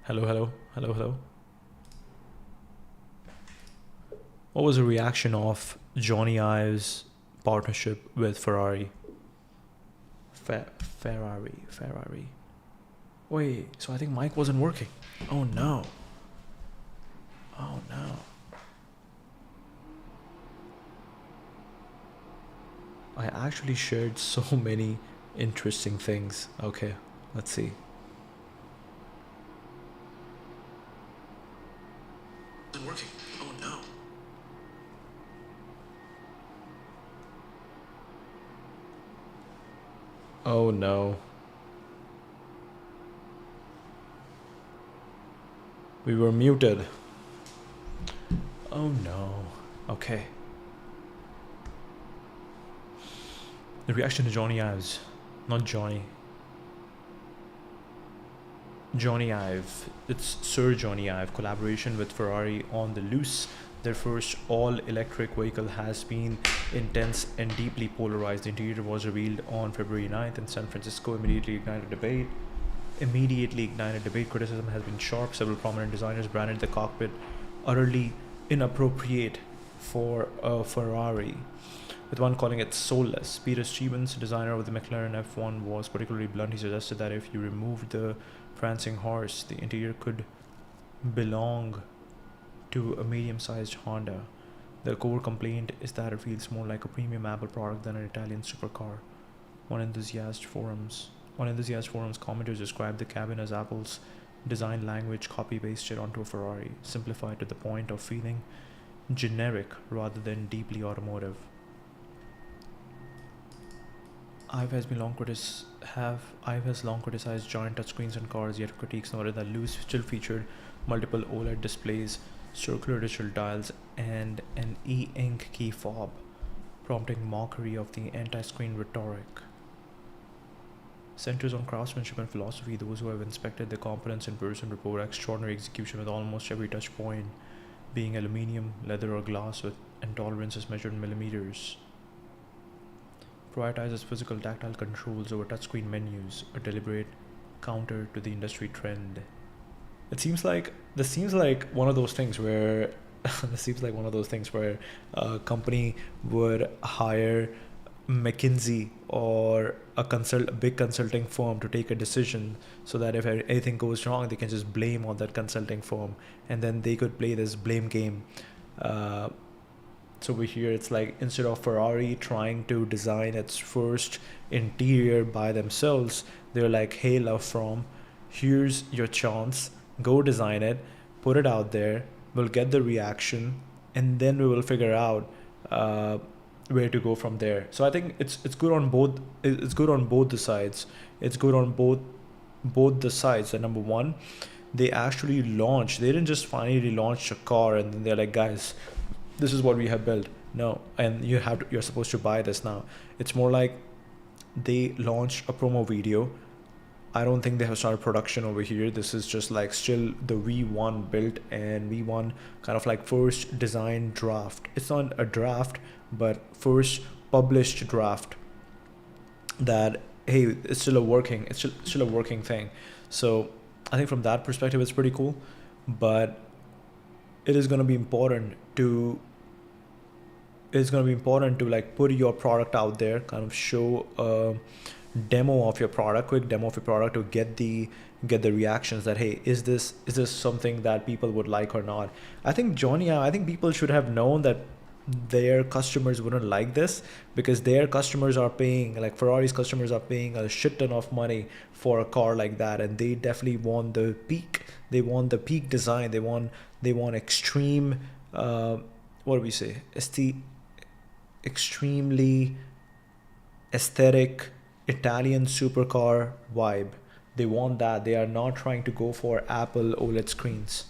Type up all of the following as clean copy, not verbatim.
Hello, hello, hello, hello. What was the reaction of Jony Ive's partnership with Ferrari? Ferrari. Wait, so I think mic wasn't working. Oh no. Oh no. I actually shared so many interesting things. Okay, let's see. Wasn't working. Oh no. Oh no. We were muted. Oh no. Okay. The reaction to Jony Ive's, not Johnny. Jony Ive. It's Sir Jony Ive collaboration with Ferrari on the loose. Their first all-electric vehicle has been intense and deeply polarized. The interior was revealed on February 9th in San Francisco. Immediately ignited debate. Criticism has been sharp. Several prominent designers branded the cockpit utterly inappropriate for a Ferrari, with one calling it soulless. Peter Stevens, designer of the McLaren F1, was particularly blunt. He suggested that if you removed the prancing horse, the interior could belong to a medium-sized Honda. The core complaint is that it feels more like a premium Apple product than an Italian supercar. On enthusiast forums, commenters described the cabin as Apple's design language copy-pasted onto a Ferrari, simplified to the point of feeling generic rather than deeply automotive. Ive has long criticized giant touchscreens in cars, yet critiques noted that Loose still featured multiple OLED displays, circular digital dials, and an e-ink key fob, prompting mockery of the anti-screen rhetoric. Centers on craftsmanship and philosophy. Those who have inspected the components in person report extraordinary execution, with almost every touch point being aluminium, leather, or glass, and tolerances measured in millimeters. Prioritizes physical tactile controls over touchscreen menus, a deliberate counter to the industry trend. This seems like one of those things where a company would hire McKinsey or a big consulting firm to take a decision, so that if anything goes wrong, they can just blame on that consulting firm, and then they could play this blame game. So over here, it's like, instead of Ferrari trying to design its first interior by themselves, they're like, hey, LoveFrom, here's your chance, go design it, put it out there, we'll get the reaction, and then we will figure out where to go from there. So I think it's good on both. It's good on both the sides. It's good on both the sides. And number one, they actually launched. They didn't just finally launch a car and then they're like, guys, this is what we have built. No, and you're supposed to buy this now. It's more like they launched a promo video. I don't think they have started production over here. This is just like still the V1 built and V1 kind of like first design draft. It's not a draft, but first published draft that, hey, it's still a working thing. So I think from that perspective, it's pretty cool, but it is going to be important to like put your product out there, kind of show a quick demo of your product to get the reactions that, hey, is this something that people would like or not. I think people should have known that their customers wouldn't like this, because their customers are paying, like Ferrari's customers are paying a shit ton of money for a car like that, and they definitely want the peak. They want the peak design. They want extreme what do we say? Extremely aesthetic Italian supercar vibe. They want that. They are not trying to go for Apple OLED screens.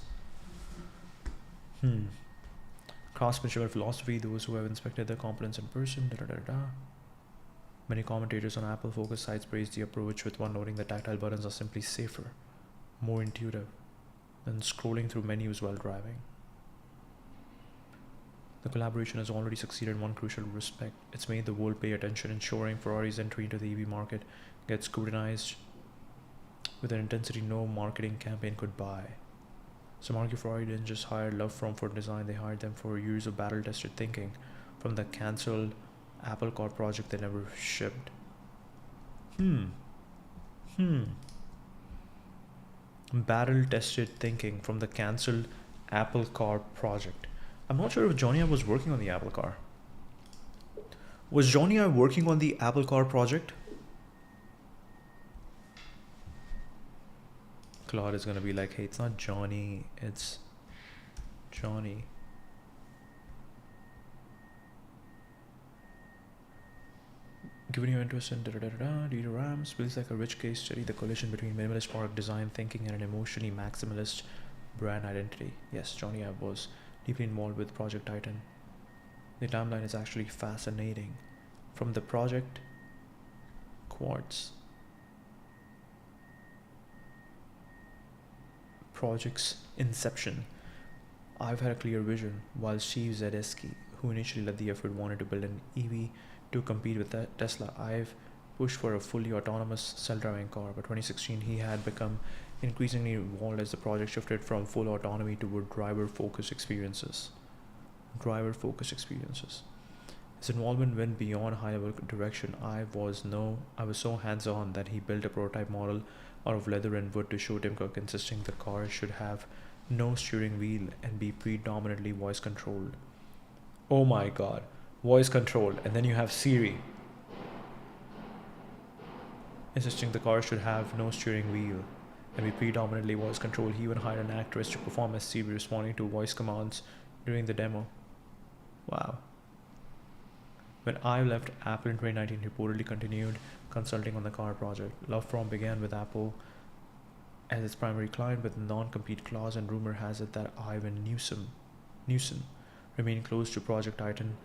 Craftsmanship and philosophy. Those who have inspected their components in person. Many commentators on Apple focus sites praise the approach, with one noting that tactile buttons are simply safer, more intuitive than scrolling through menus while driving. The collaboration has already succeeded in one crucial respect. It's made the world pay attention, ensuring Ferrari's entry into the EV market gets scrutinized with an intensity no marketing campaign could buy. So Marky Ferrari didn't just hire LoveFrom for design, they hired them for years of battle-tested thinking from the cancelled Apple Car project that never shipped. Battle-tested thinking from the cancelled Apple Car project. I'm not sure if Jony Ive was working on the Apple Car. Was Jony Ive working on the Apple Car project? Claude is gonna be like, hey, it's not Johnny, it's Johnny. Given your interest in DRAMs, feels like a rich case study, the collision between minimalist product design thinking and an emotionally maximalist brand identity. Yes, Jony Ive was deeply involved with Project Titan. The timeline is actually fascinating. From the project Quartz, project's inception, I've had a clear vision, while Steve Zaleski, who initially led the effort, wanted to build an EV to compete with Tesla. I've pushed for a fully autonomous self-driving car. By 2016, he had become increasingly involved as the project shifted from full autonomy toward driver-focused experiences. His involvement went beyond high-level direction. I was so hands-on that he built a prototype model out of leather and wood to show Tim Cook, insisting the car should have no steering wheel and be predominantly voice controlled. Oh my god, voice controlled. And then you have Siri insisting the car should have no steering wheel and be predominantly voice controlled. He even hired an actress to perform as Siri, responding to voice commands during the demo. Wow. When Ive left Apple in 2019, he reportedly continued consulting on the car project. LoveFrom began with Apple as its primary client with a non-compete clause, and rumor has it that Ive and Newsom remained close to Project Titan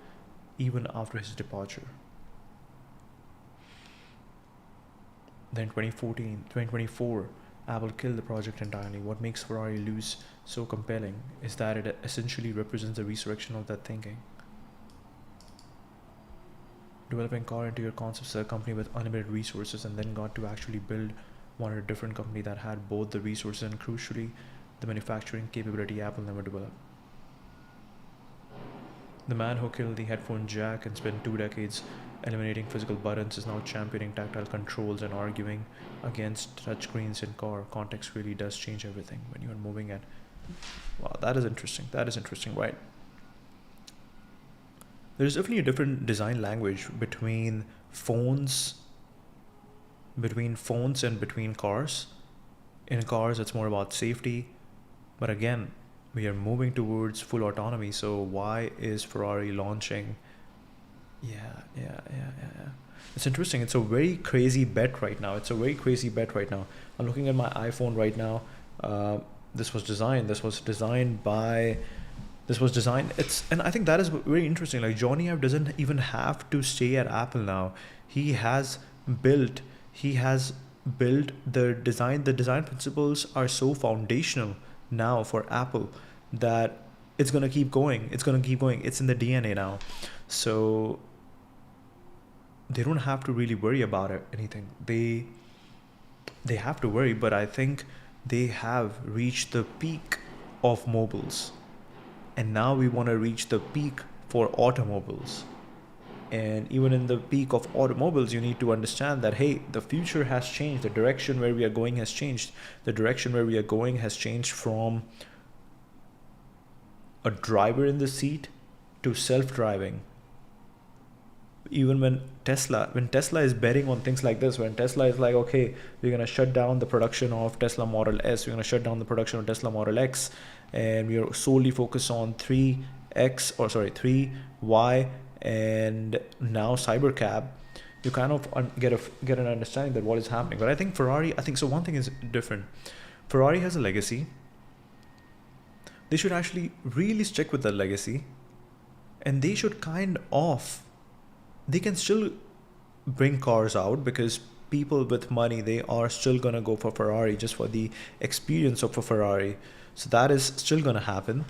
even after his departure. Then 2024, Apple killed the project entirely. What makes Ferrari lose so compelling is that it essentially represents the resurrection of that thinking. Developing car interior concepts as a company with unlimited resources, and then got to actually build one at a different company that had both the resources and, crucially, the manufacturing capability Apple never developed. The man who killed the headphone jack and spent 2 decades eliminating physical buttons is now championing tactile controls and arguing against touchscreens in car. Context really does change everything when you're moving at. Wow, that is interesting. Right? There's definitely a different design language between phones and between cars. In cars, it's more about safety. But again, we are moving towards full autonomy. So why is Ferrari launching? Yeah. It's interesting. It's a very crazy bet right now. I'm looking at my iPhone right now. This was designed. And I think that is very interesting. Like, Jony Ive doesn't even have to stay at Apple now. He has built the design. The design principles are so foundational now for Apple that it's going to keep going. It's in the DNA now. So they don't have to really worry about anything. They have to worry, but I think they have reached the peak of mobiles. And now we want to reach the peak for automobiles. And even in the peak of automobiles, you need to understand that, hey, the future has changed. The direction where we are going has changed. The direction where we are going has changed from a driver in the seat to self-driving. Even when Tesla is betting on things like this, when Tesla is like, okay, we're going to shut down the production of Tesla Model S, we're going to shut down the production of Tesla Model X, and we are solely focused on 3Y and now Cybercab, you kind of get an understanding that what is happening. But I think Ferrari, one thing is different. Ferrari has a legacy. They should actually really stick with that legacy, and they should they can still bring cars out, because people with money, they are still going to go for Ferrari just for the experience of a Ferrari. So that is still going to happen.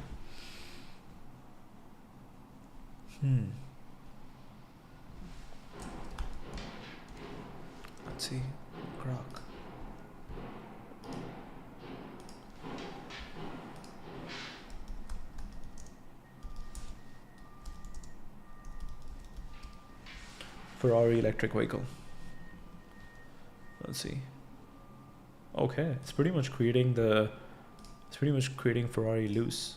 Let's see. Croc. Ferrari electric vehicle. Let's see. Okay, it's pretty much creating Ferrari loose.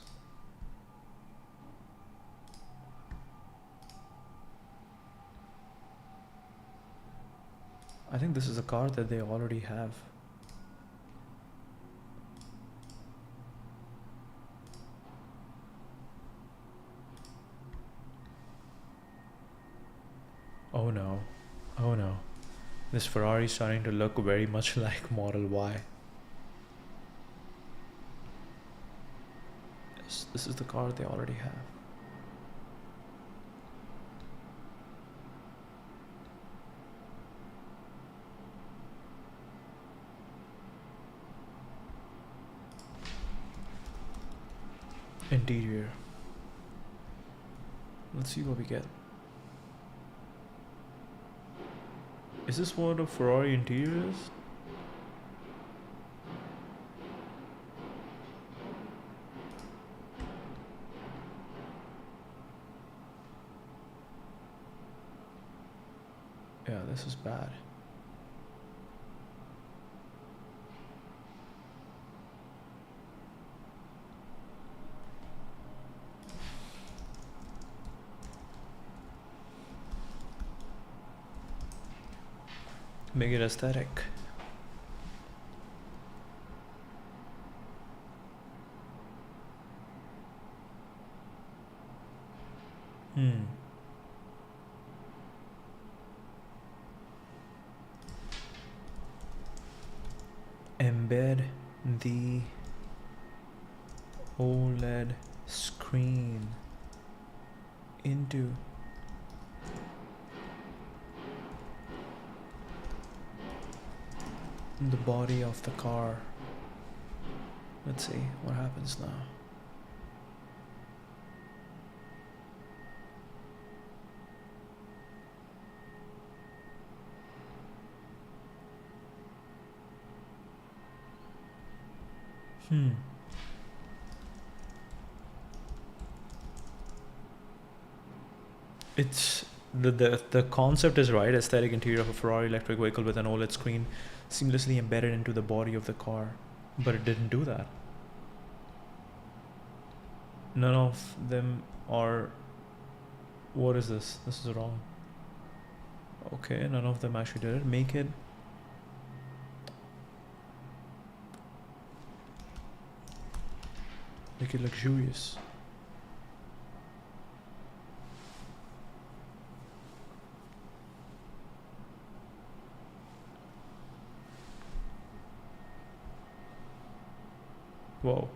I think this is a car that they already have. Oh no. Oh no. This Ferrari is starting to look very much like Model Y. Yes, this is the car they already have. Interior. Let's see what we get. Is this what a Ferrari interior is? Yeah, this is bad. Make it aesthetic. Embed the OLED screen into the body of the car. Let's see what happens now. It's the concept is right. Aesthetic interior of a Ferrari electric vehicle with an OLED screen seamlessly embedded into the body of the car, but it didn't do that. None of them are. What is this? This is wrong. Okay, none of them actually did it. Make it luxurious. Whoa.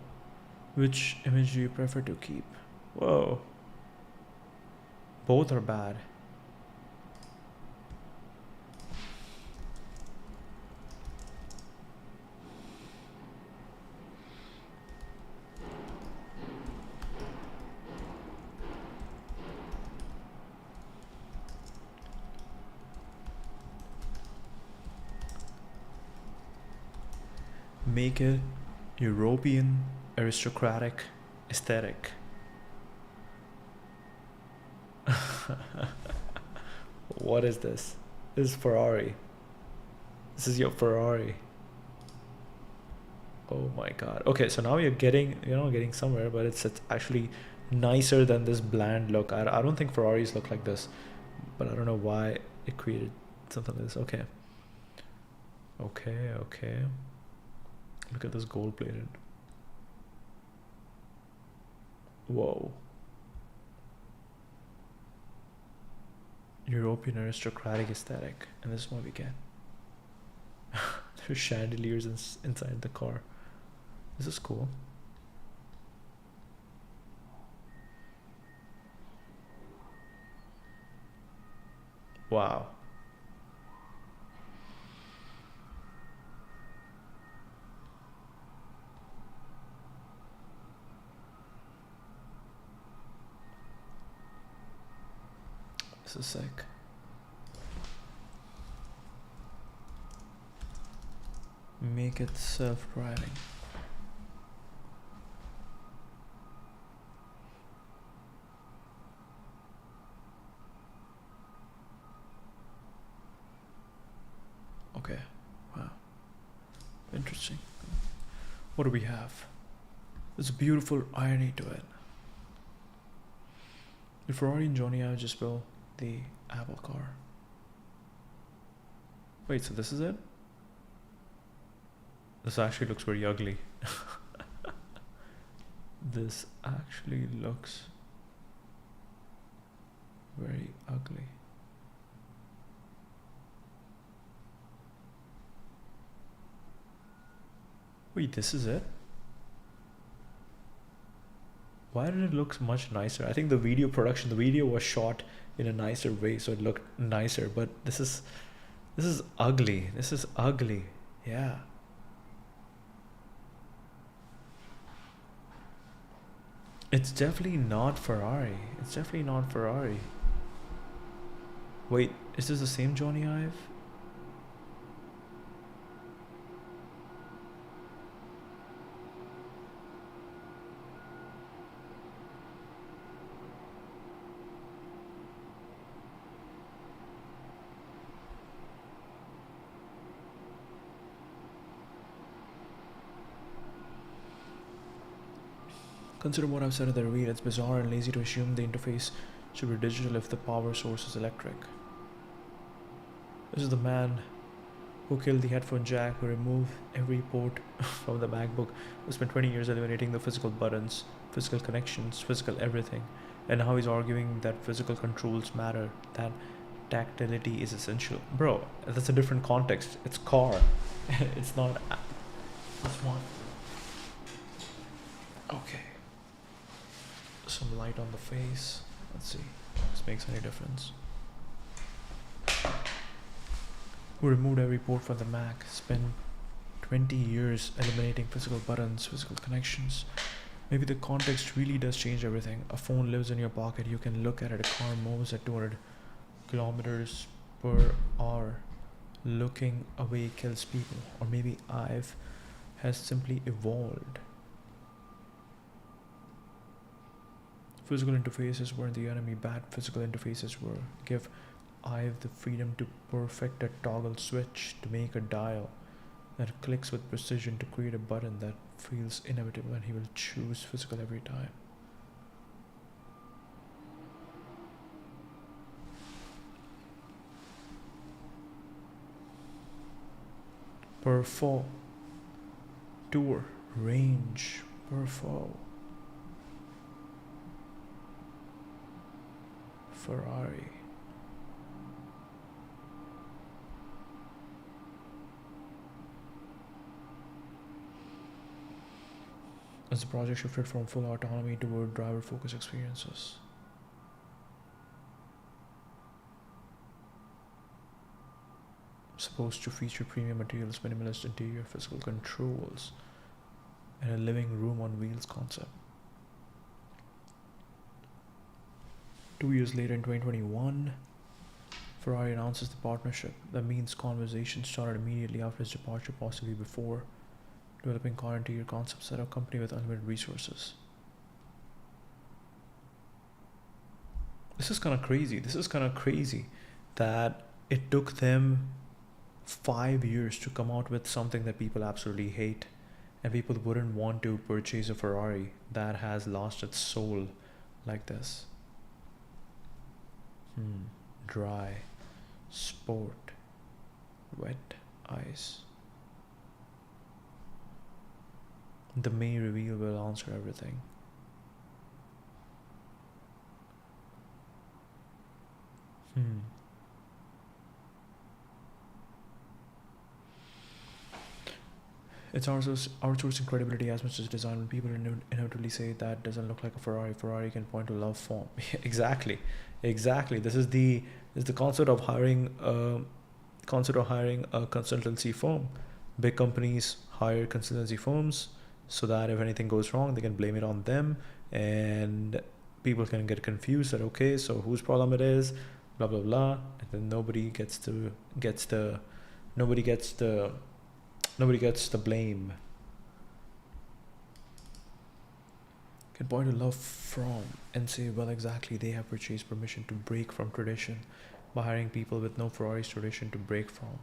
Which image do you prefer to keep? Whoa. Both are bad. Make it European aristocratic aesthetic. What is this? This is Ferrari. This is your Ferrari. Oh my god. Okay, so now you're getting somewhere, but it's actually nicer than this bland look. I don't think Ferraris look like this, but I don't know why it created something like this. Okay. Okay. Look at this gold plated. Whoa. European aristocratic aesthetic. And this is what we get. There's chandeliers inside the car. This is cool. Wow. This is sick. Make it self-driving. Interesting. What do we have? There's a beautiful irony to it. Did Ferrari and Jony Ive just built the Apple car? Wait, so this is it? This actually looks very ugly. This actually looks very ugly. Wait, this is it? Why did it look much nicer? I think the video was shot in a nicer way, so it looked nicer, but this is ugly. This is ugly. Yeah. It's definitely not Ferrari. It's definitely not Ferrari. Wait, is this the same Jony Ive? Consider what I've said at the reveal. It's bizarre and lazy to assume the interface should be digital if the power source is electric. This is the man who killed the headphone jack, who removed every port from the MacBook, who spent 20 years eliminating the physical buttons, physical connections, physical everything, and now he's arguing that physical controls matter, that tactility is essential. Bro, that's a different context. It's car. It's not. It's not. Okay. Some light on the face. Let's see if this makes any difference. Who removed every port from the Mac, spent 20 years eliminating physical buttons, physical connections. Maybe the context really does change everything. A phone lives in your pocket, you can look at it. A car moves at 200 kilometers per hour. Looking away kills people. Or maybe Ive has simply evolved. Physical interfaces weren't the enemy, bad physical interfaces were. Give Ive the freedom to perfect a toggle switch, to make a dial that clicks with precision, to create a button that feels inevitable, and he will choose physical every time. Perfo. Tour. Range. Perfo. Ferrari. As the project shifted from full autonomy toward driver-focused experiences. Supposed to feature premium materials, minimalist interior, physical controls, and a living room on wheels concept. 2 years later, in 2021, Ferrari announces the partnership. That means conversations started immediately after his departure, possibly before, developing car interior concepts at a company with unlimited resources. This is kind of crazy. This is kind of crazy that it took them 5 years to come out with something that people absolutely hate, and people wouldn't want to purchase a Ferrari that has lost its soul like this. Dry, sport, wet, ice. The May reveal will answer everything. It's outsourcing credibility as much as design. When people inevitably say that doesn't look like a Ferrari, Ferrari can point to LoveFrom. Exactly. This is the concept of hiring a consultancy firm. Big companies hire consultancy firms so that if anything goes wrong, they can blame it on them, and people can get confused that okay, so whose problem it is, blah blah blah, and then nobody gets the blame. Can point to LoveFrom and say, well, exactly, they have purchased permission to break from tradition by hiring people with no Ferrari's tradition to break from.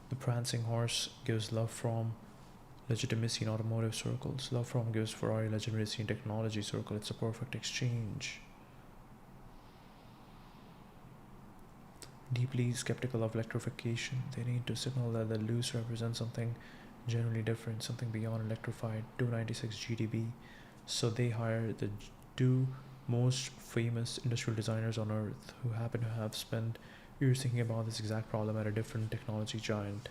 The prancing horse gives LoveFrom Legitimacy in automotive circles. LoveFrom gives Ferrari legitimacy in technology circle. It's a perfect exchange. Deeply skeptical of electrification. They need to signal that the loose represents something generally different, something beyond electrified. 296 GDB. So they hire the two most famous industrial designers on earth who happen to have spent years thinking about this exact problem at a different technology giant.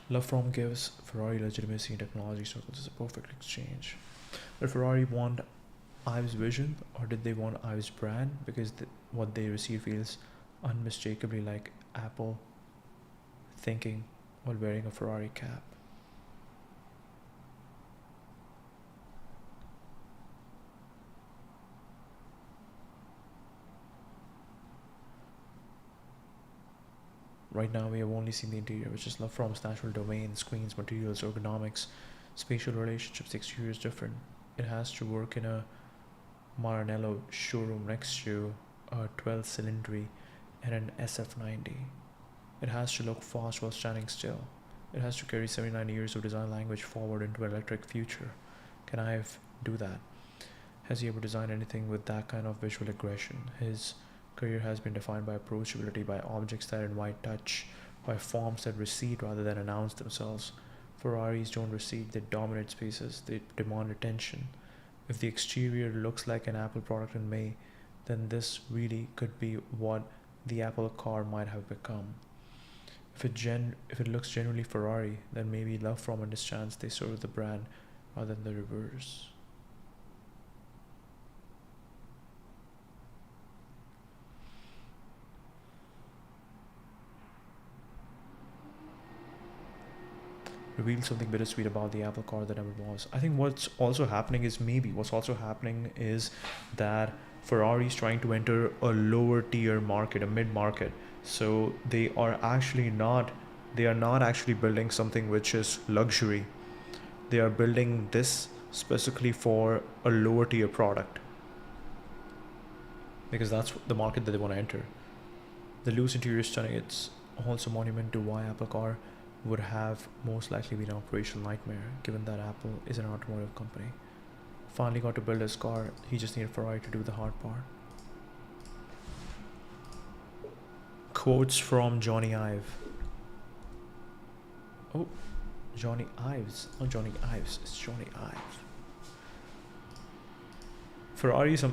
LoveFrom gives Ferrari legitimacy in technology circles. It's a perfect exchange. Did Ferrari want Ive's vision, or did they want Ive's brand? Because what they receive feels unmistakably like Apple thinking while wearing a Ferrari cap. Right now we have only seen the interior, which is LoveFrom's natural domain, screens, materials, ergonomics, spatial relationships. The exterior is different. It has to work in a Maranello showroom next to a 12 cylindry and an SF90. It has to look fast while standing still. It has to carry 79 years of design language forward into an electric future. Can Ive do that? Has he ever designed anything with that kind of visual aggression? His career has been defined by approachability, by objects that invite touch, by forms that recede rather than announce themselves. Ferraris don't recede, they dominate spaces, they demand attention. If the exterior looks like an Apple product in May, then this really could be what the Apple car might have become. If it looks genuinely Ferrari, then maybe LoveFrom understands they serve the brand rather than the reverse. Reveal something bittersweet about the Apple car that never was. I think what's also happening is that Ferrari is trying to enter a lower tier market, a mid market. So they are not actually building something which is luxury. They are building this specifically for a lower tier product, because that's the market that they want to enter. The loose interior is stunning. It's also a monument to why Apple car would have most likely been an operational nightmare, given that Apple is an automotive company. Finally got to build his car, he just needed Ferrari to do the hard part. Quotes from Jony Ive. Oh, Jony Ives, not Jony Ives, it's Jony Ive.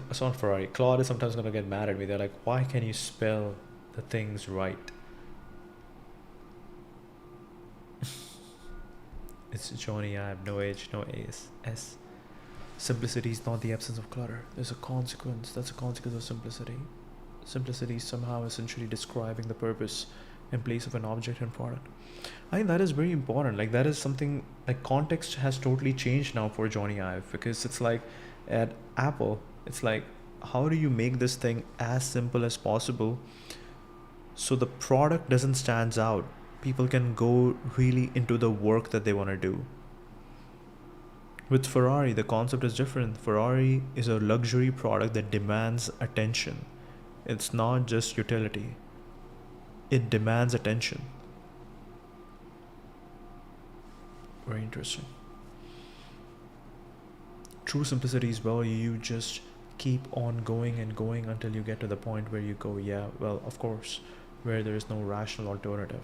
It's not Ferrari. Claude is sometimes gonna get mad at me. They're like, why can you spell the things right? It's Jony Ive, no H, no S. Simplicity is not the absence of clutter. There's a consequence. That's a consequence of simplicity. Simplicity is somehow essentially describing the purpose in place of an object and product. I think that is very important. Like, that is something, like, context has totally changed now for Jony Ive, because it's like at Apple, it's like, how do you make this thing as simple as possible so the product doesn't stand out? People can go really into the work that they want to do. With Ferrari, the concept is different. Ferrari is a luxury product that demands attention. It's not just utility. It demands attention. Very interesting. True simplicity is, well, you just keep on going and going until you get to the point where you go, yeah, well, of course, where there is no rational alternative.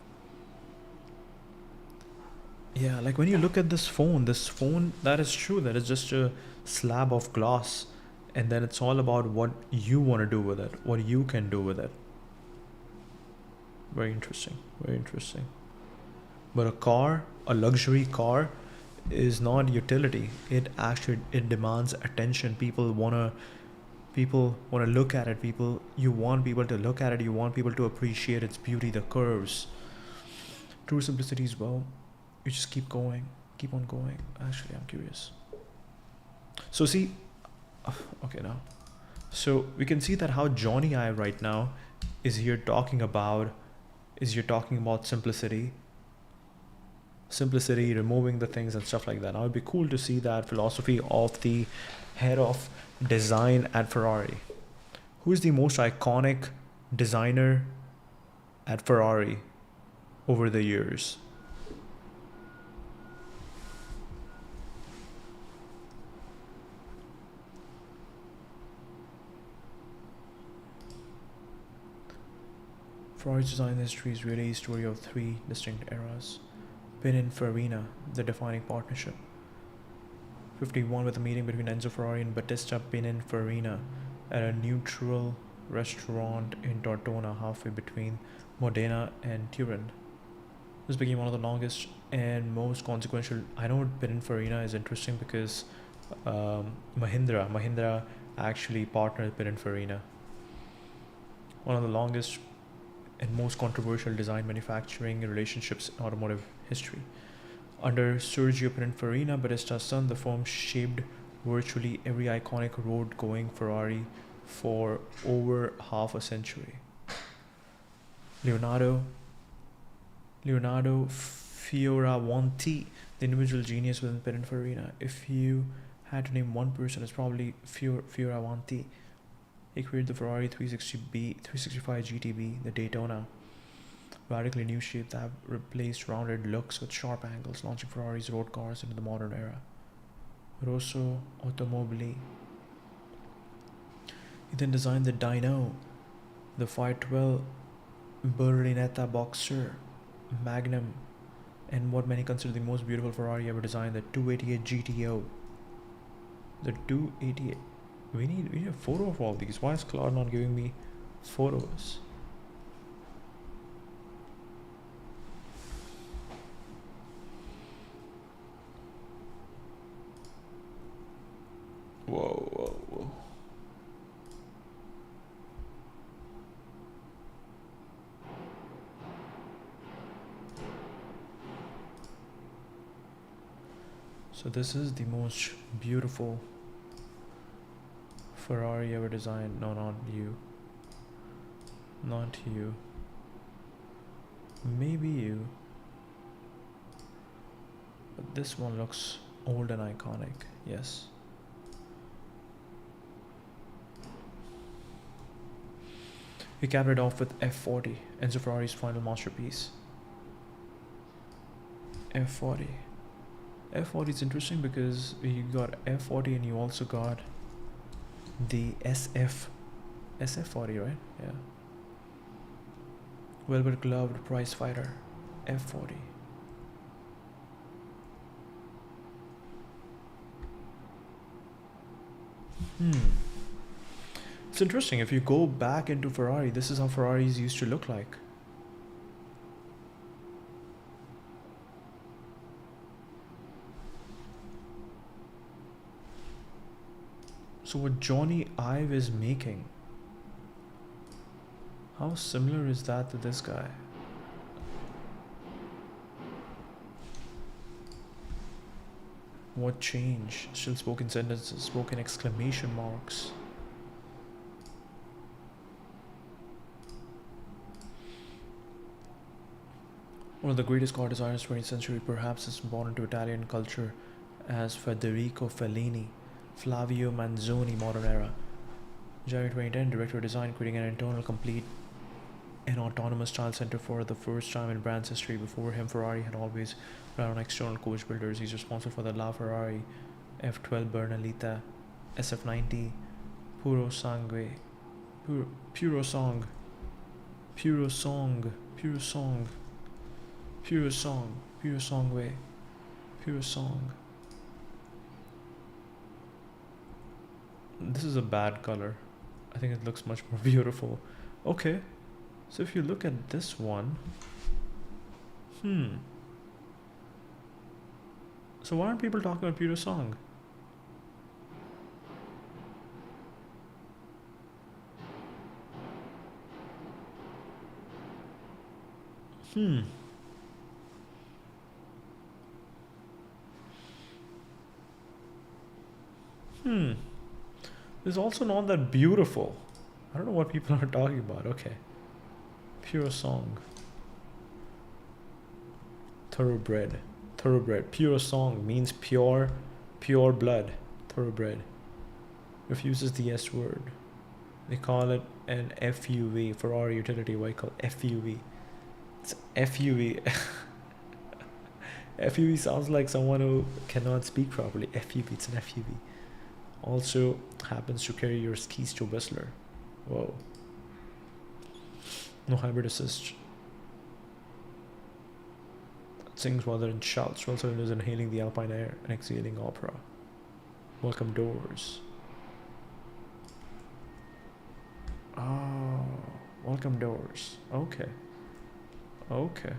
Yeah, like when you look at this phone, that is true, that is just a slab of glass, and then it's all about what you want to do with it, what you can do with it. Very interesting, very interesting. But a luxury car is not utility. It demands attention. People wanna look at it. You want people to look at it. You want people to appreciate its beauty, the curves. True simplicity is, well, you just keep on going. Actually, I'm curious. So see, okay, now, so we can see that how Jony Ive right now is here talking about simplicity, removing the things and stuff like that. Now it'd be cool to see that philosophy of the head of design at Ferrari. Who is the most iconic designer at Ferrari over the years? Ferrari's design history is really a story of three distinct eras. Pininfarina, the defining partnership. 51 with a meeting between Enzo Ferrari and Battista Pininfarina at a neutral restaurant in Tortona, halfway between Modena and Turin. This became one of the longest and most consequential. I know Pininfarina is interesting because Mahindra actually partnered with Pininfarina. One of the longest and most controversial design manufacturing relationships in automotive history. Under Sergio Pininfarina, Battista's son, the firm shaped virtually every iconic road-going Ferrari for over half a century. Leonardo Fioravanti, the individual genius within Pininfarina. If you had to name one person, it's probably Fioravanti. He created the Ferrari 365 GTB, the Daytona. Radically new shape that replaced rounded looks with sharp angles, launching Ferrari's road cars into the modern era. Rosso Automobili. He then designed the Dino, the 512 Berlinetta Boxer, Magnum, and what many consider the most beautiful Ferrari ever designed, the 288 GTO. The 288. We need a photo of all these. Why is Claude not giving me photos? Whoa. So this is the most beautiful Ferrari ever designed. No, not you. Not you. Maybe you. But this one looks old and iconic. Yes. We capped it off with F40, Enzo Ferrari's final masterpiece. F40. F40 is interesting because you got F40 and you also got the SF40, right? Yeah. Velvet gloved prize fighter, F40. It's interesting. If you go back into Ferrari, this is how Ferraris used to look like. So what Jony Ive is making, how similar is that to this guy? What change? Still spoken sentences, spoken exclamation marks. One of the greatest car designers of the 20th century, perhaps as important to Italian culture as Federico Fellini, Flavio Manzoni, modern era. January 2010, director of design, creating an internal, complete, and autonomous style center for the first time in brand's history. Before him, Ferrari had always relied on external coach builders. He's responsible for the LaFerrari, F12 Bernalita, SF90, Puro Sangue, Puro Song, Puro Song, Puro Song, Pure Song, Pure Song Way, Pure Song. This is a bad color. I think it looks much more beautiful. Okay, so if you look at this one, so why aren't people talking about Pure Song? It's also not that beautiful. I don't know what people are talking about. Okay. Pure Song. Thoroughbred. Pure Song means pure blood. Thoroughbred. Refuses the S word. They call it an FUV, Ferrari utility vehicle. FUV. It's FUV. FUV sounds like someone who cannot speak properly. FUV, it's an FUV. Also happens to carry your skis to Whistler. Whoa. No hybrid assist. Sings rather than shouts. 12 cylinders inhaling the alpine air and exhaling opera. Welcome doors. Oh, welcome doors. Okay. Okay.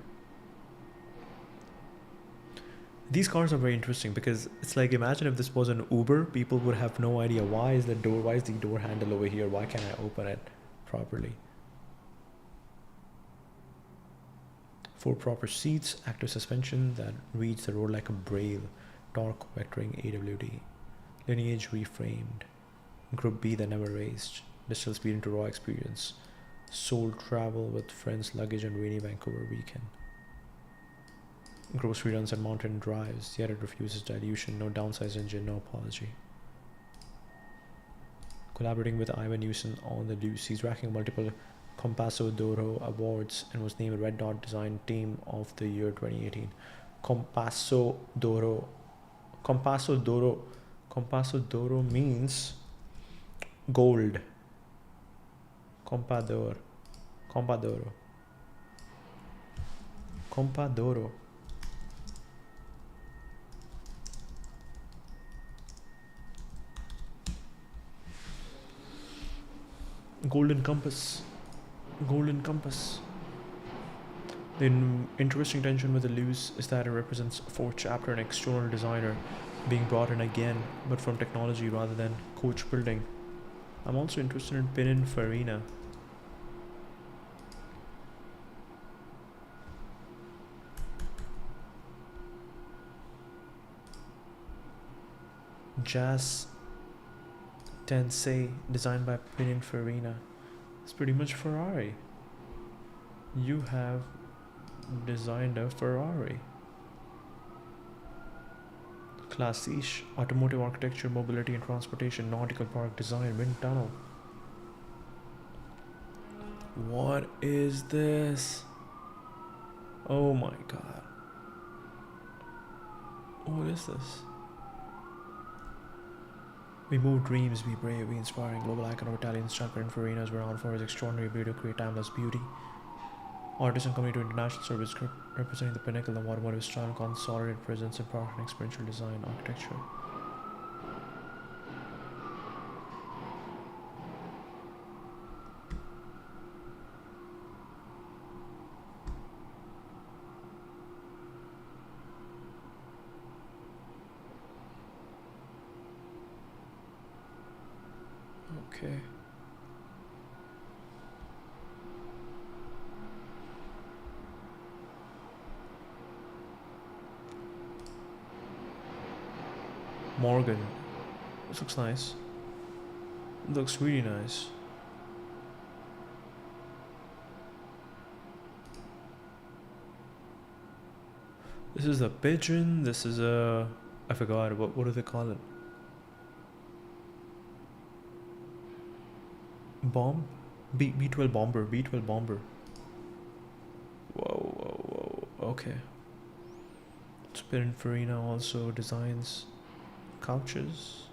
These cars are very interesting because it's like, imagine if this was an Uber, people would have no idea why is the door handle over here? Why can't I open it properly? 4 proper seats, active suspension that reads the road like a braille, torque vectoring AWD, lineage reframed, group B that never raced, distill speed into raw experience, soul travel with friends, luggage and rainy Vancouver weekend. Grocery runs and mountain drives, yet it refuses dilution, no downsized engine, no apology. Collaborating with Ivan Newson on the loose, he's racking multiple Compasso d'Oro awards and was named Red Dot Design Team of the Year 2018. Compasso d'Oro. Compasso d'Oro. Compasso d'Oro means gold. Compador. Compadoro. Compadoro. Golden Compass. Golden Compass. The interesting tension with the loose is that it represents a 4th chapter and external designer being brought in again, but from technology rather than coach building. I'm also interested in Pininfarina. Jazz Tensei, designed by Pininfarina. It's pretty much Ferrari. You have designed a Ferrari. Classiche, automotive architecture, mobility and transportation, nautical park design, wind tunnel. What is this? Oh my god. What is this? We move dreams, we brave, we inspiring. Global icon of Italian style, Pininfarina is renowned for his extraordinary ability to create timeless beauty. Artist and community to international service group, representing the pinnacle of automotive style, consolidated presence in product and experiential design architecture. Okay. Morgan. This looks nice. It looks really nice. This is a pigeon. This is a... I forgot. What do they call it? Bomb? B12 bomber. B12 bomber. Whoa, whoa, whoa. Okay. Pininfarina also designs couches.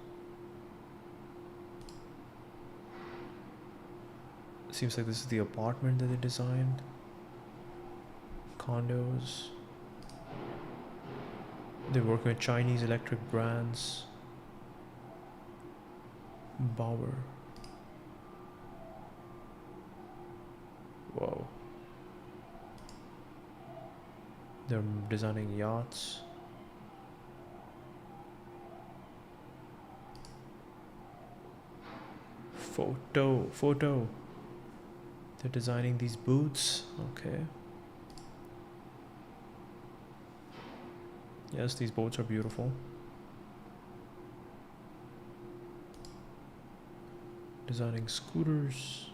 Seems like this is the apartment that they designed. Condos. They work with Chinese electric brands. Bauer. Whoa. They're designing yachts. Photo. They're designing these boots. Okay. Yes, these boats are beautiful. Designing scooters.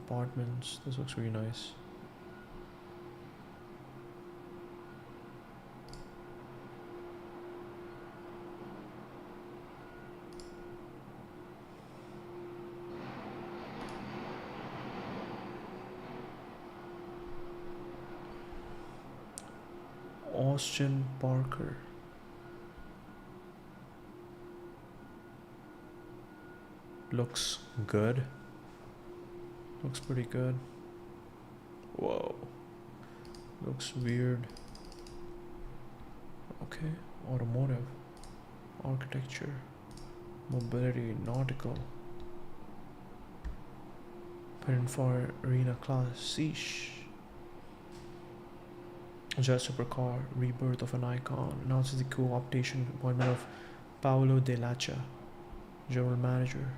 Apartments. This looks really nice. Austin Parker. Looks good. Looks pretty good. Whoa. Looks weird. Okay. Automotive. Architecture. Mobility. Nautical. Pininfarina class. Sheesh. Jet supercar. Rebirth of an icon. Announces the co-optation appointment of Paolo De Lacha, General Manager,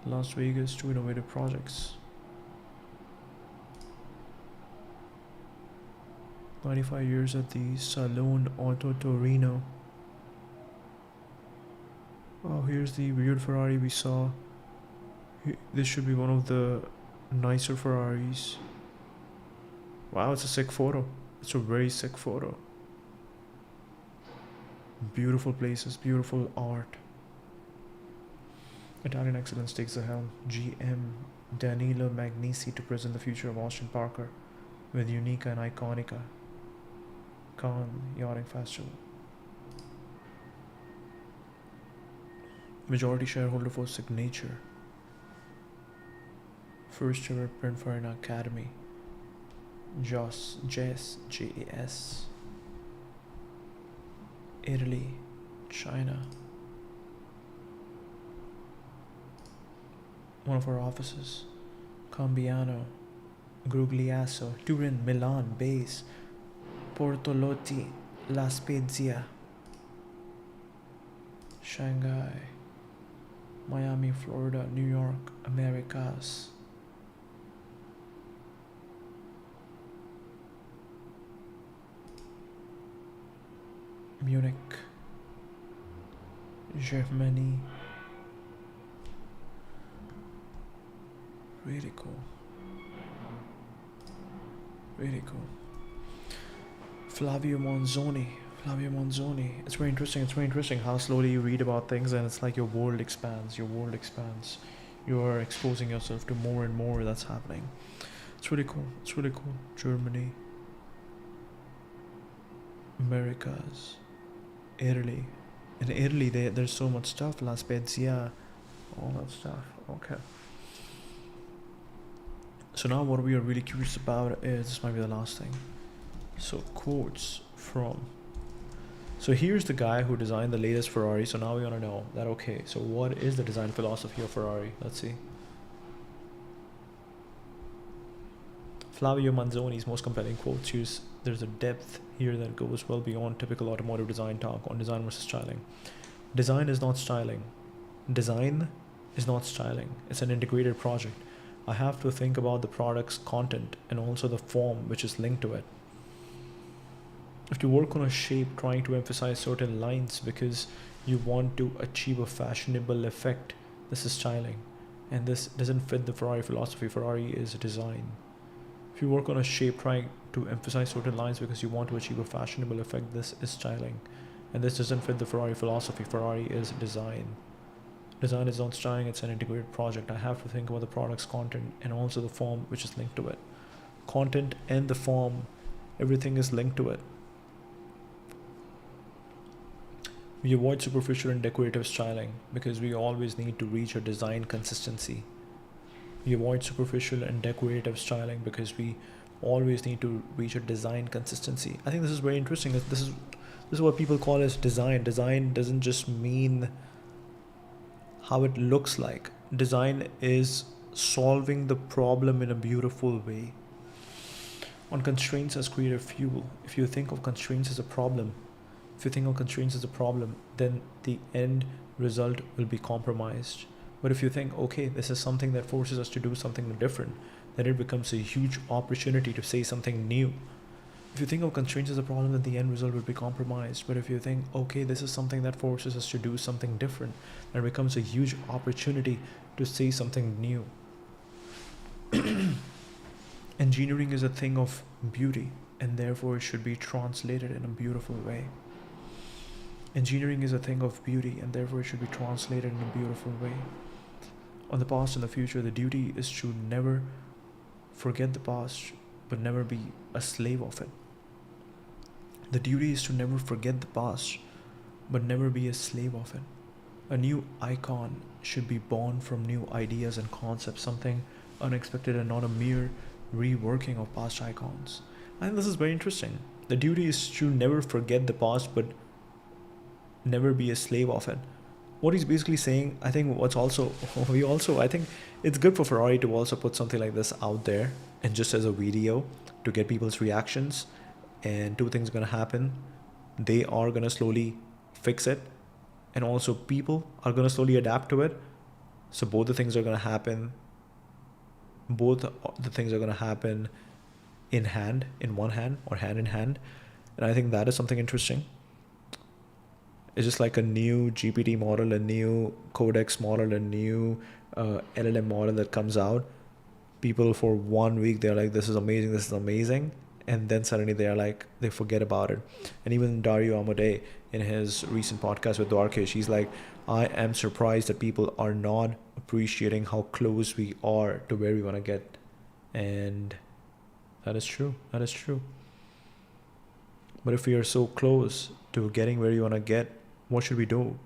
Las Vegas, to innovative projects. 95 years at the Salone Auto Torino. Oh, here's the weird Ferrari we saw. This should be one of the nicer Ferraris. Wow, it's a sick photo. It's a very sick photo. Beautiful places, beautiful art. Italian excellence takes the helm. GM Danilo Magnisi to present the future of Austin Parker with Unica and Iconica. Cannes Yachting Festival. Majority shareholder for Signature. First ever Pininfarina Academy. JAS, JAS. Italy, China. One of our offices. Cambiano, Grugliasso, Turin, Milan, base. Portolotti, La Spezia. Shanghai, Miami, Florida, New York, Americas. Munich, Germany. Really cool. Really cool. Flavio Manzoni. It's very interesting how slowly you read about things and it's like your world expands. You are exposing yourself to more and more that's happening. It's really cool. Germany. Americas. Italy. In Italy, there's so much stuff. La Spezia, all that stuff. Okay. So now what we are really curious about is, this might be the last thing. So quotes from. So here's the guy who designed the latest Ferrari. So now we want to know that, okay, so what is the design philosophy of Ferrari? Let's see. Flavio Manzoni's most compelling quotes use, there's a depth here that goes well beyond typical automotive design talk on design versus styling. Design is not styling. It's an integrated project. I have to think about the product's content and also the form which is linked to it. If you work on a shape trying to emphasize certain lines because you want to achieve a fashionable effect, this is styling. And this doesn't fit the Ferrari philosophy. Ferrari is design. If you work on a shape trying to emphasize certain lines because you want to achieve a fashionable effect, this is styling. And this doesn't fit the Ferrari philosophy. Ferrari is design. Design is not styling, it's an integrated project. I have to think about the product's content and also the form which is linked to it. Content and the form, everything is linked to it. We avoid superficial and decorative styling because we always need to reach a design consistency. We avoid superficial and decorative styling because we always need to reach a design consistency. I think this is very interesting. This is what people call as design. Design doesn't just mean how it looks like. Design is solving the problem in a beautiful way. On constraints as creative fuel. If you think of constraints as a problem, then the end result will be compromised. But if you think, okay, this is something that forces us to do something different, then it becomes a huge opportunity to say something new. If you think of constraints as a problem, then the end result will be compromised. But if you think, okay, this is something that forces us to do something different, then it becomes a huge opportunity to say something new. Engineering is a thing of beauty, and therefore it should be translated in a beautiful way. Engineering is a thing of beauty, and therefore it should be translated in a beautiful way. On the past and the future, the duty is to never forget the past, but never be a slave of it. The duty is to never forget the past, but never be a slave of it. A new icon should be born from new ideas and concepts, something unexpected and not a mere reworking of past icons. I think this is very interesting. The duty is to never forget the past, but never be a slave of it. What he's basically saying, I think I think it's good for Ferrari to also put something like this out there and just as a video to get people's reactions. And two things are going to happen. They are going to slowly fix it, and also people are going to slowly adapt to it. So both the things are going to happen. Both the things are going to happen in one hand, or hand in hand. And I think that is something interesting. It's just like a new GPT model, a new Codex model, a new LLM model that comes out. People for 1 week, they're like, this is amazing. And then suddenly they forget about it. And even Dario Amodei, in his recent podcast with Dwarkesh, he's like, I am surprised that people are not appreciating how close we are to where we want to get. And that is true. But if we are so close to getting where you want to get, what should we do?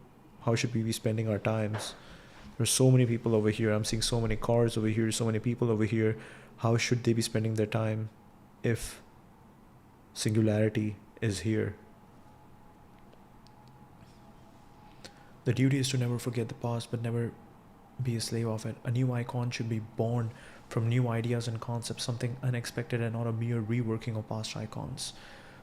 How should we be spending our times? There's so many people over here. I'm seeing so many cars over here, so many people over here. How should they be spending their time if Singularity is here? The duty is to never forget the past, but never be a slave of it. A new icon should be born from new ideas and concepts, something unexpected and not a mere reworking of past icons.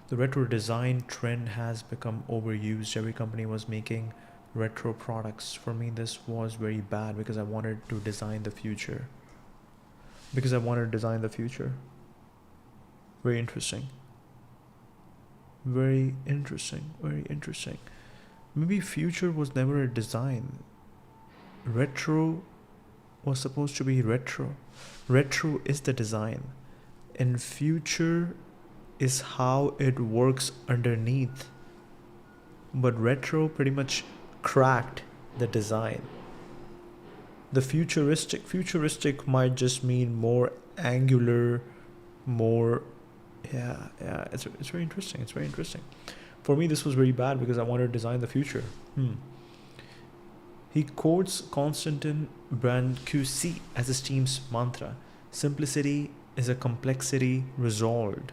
The retro design trend has become overused. Every company was making retro products. For me, this was very bad because I wanted to design the future. Very interesting. Maybe future was never a design. Retro was supposed to be retro. Retro is the design. And future is how it works underneath. But retro pretty much cracked the design. The futuristic might just mean more angular, more it's very interesting. For me, this was very bad because I wanted to design the future. He quotes Constantin Brancusi as his team's mantra. Simplicity is a complexity resolved.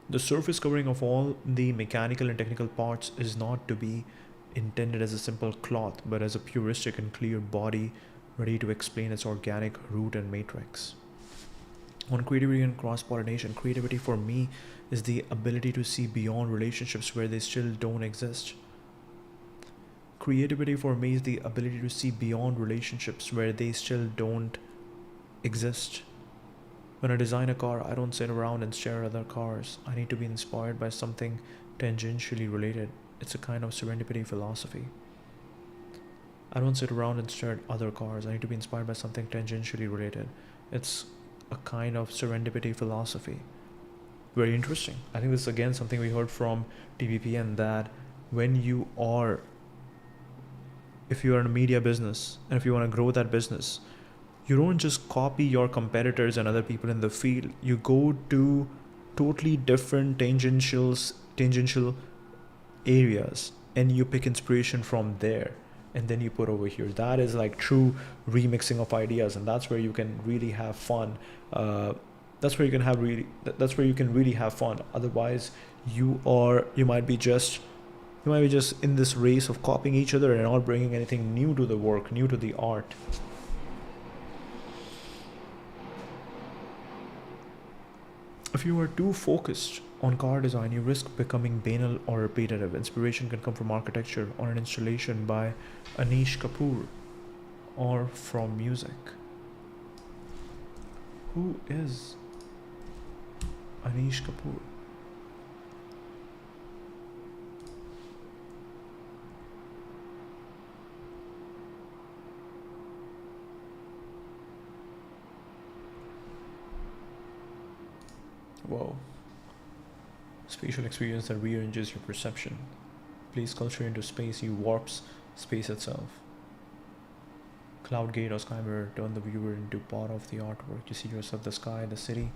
The surface covering of all the mechanical and technical parts is not to be intended as a simple cloth, but as a puristic and clear body ready to explain its organic root and matrix. On creativity and cross-pollination, creativity for me is the ability to see beyond relationships where they still don't exist. Creativity for me is the ability to see beyond relationships where they still don't exist. When I design a car, I don't sit around and stare at other cars. I need to be inspired by something tangentially related. It's a kind of serendipity philosophy. I don't sit around and stare at other cars. I need to be inspired by something tangentially related. It's a kind of serendipity philosophy. Very interesting. I think this is again something we heard from TVPN, that if you are in a media business and if you want to grow that business, you don't just copy your competitors and other people in the field. You go to totally different tangential areas and you pick inspiration from there and then you put over here. That is like true remixing of ideas, and that's where you can really have fun. That's where you can really have fun. Otherwise, you might be just in this race of copying each other and not bringing anything new to the work, new to the art. If you are too focused on car design, you risk becoming banal or repetitive. Inspiration can come from architecture or an installation by Anish Kapoor, or from music. Who is Anish Kapoor? Whoa. Spatial experience that rearranges your perception. Place culture into space, you warps space itself. Cloud gate or sky mirror turn the viewer into part of the artwork. You see yourself, the sky, the city,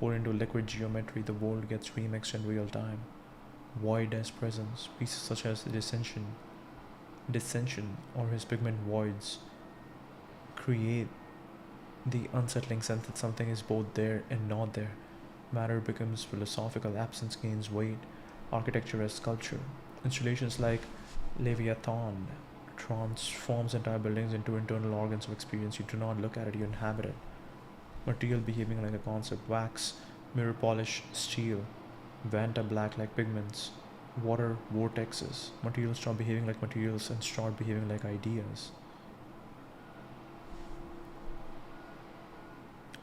pour into liquid geometry, the world gets remixed in real time. Void as presence, pieces such as dissension, or his pigment voids create the unsettling sense that something is both there and not there. Matter becomes philosophical, absence gains weight, architecture as sculpture. Installations like Leviathan transforms entire buildings into internal organs of experience. You do not look at it, you inhabit it. Material behaving like a concept, wax, mirror polish, steel, Vanta black like pigments, water vortexes. Materials stop behaving like materials and start behaving like ideas.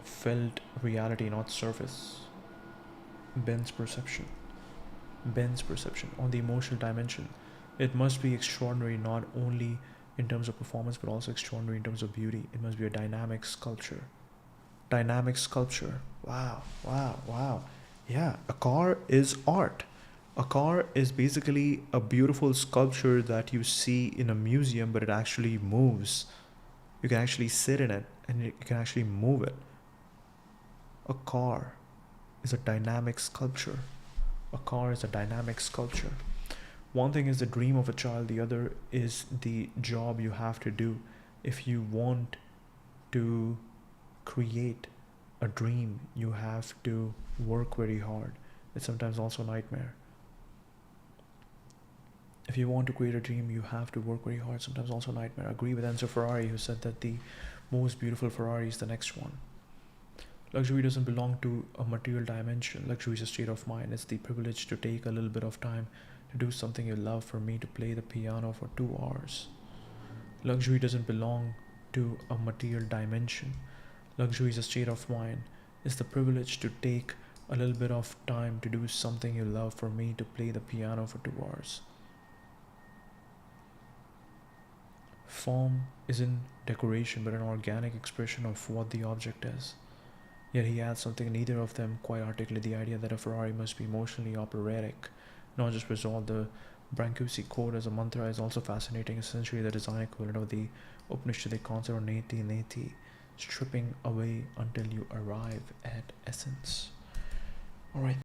Felt reality, not surface. Ben's perception. Ben's perception on the emotional dimension. It must be extraordinary not only in terms of performance but also extraordinary in terms of beauty. It must be a dynamic sculpture. Dynamic sculpture. Wow, wow, wow. Yeah, a car is art. A car is basically a beautiful sculpture that you see in a museum, but it actually moves. You can actually sit in it and you can actually move it. A car is a dynamic sculpture. A car is a dynamic sculpture. One thing is the dream of a child, the other is the job you have to do. If you want to create a dream, you have to work very hard. It's sometimes also a nightmare. If you want to create a dream, you have to work very hard, sometimes also a nightmare. I agree with Enzo Ferrari, who said that the most beautiful Ferrari is the next one. Luxury doesn't belong to a material dimension. Luxury is a state of mind. It's the privilege to take a little bit of time to do something you love. For me, to play the piano for 2 hours. Luxury doesn't belong to a material dimension. Luxury is a state of mind. It's the privilege to take a little bit of time to do something you love. For me, to play the piano for 2 hours. Form isn't decoration but an organic expression of what the object is. Yet he adds something neither of them quite articulate, the idea that a Ferrari must be emotionally operatic, not just resolve. The Brancusi code as a mantra is also fascinating, essentially the design equivalent of the Upanishadic concept of neti neti, stripping away until you arrive at essence. Alright.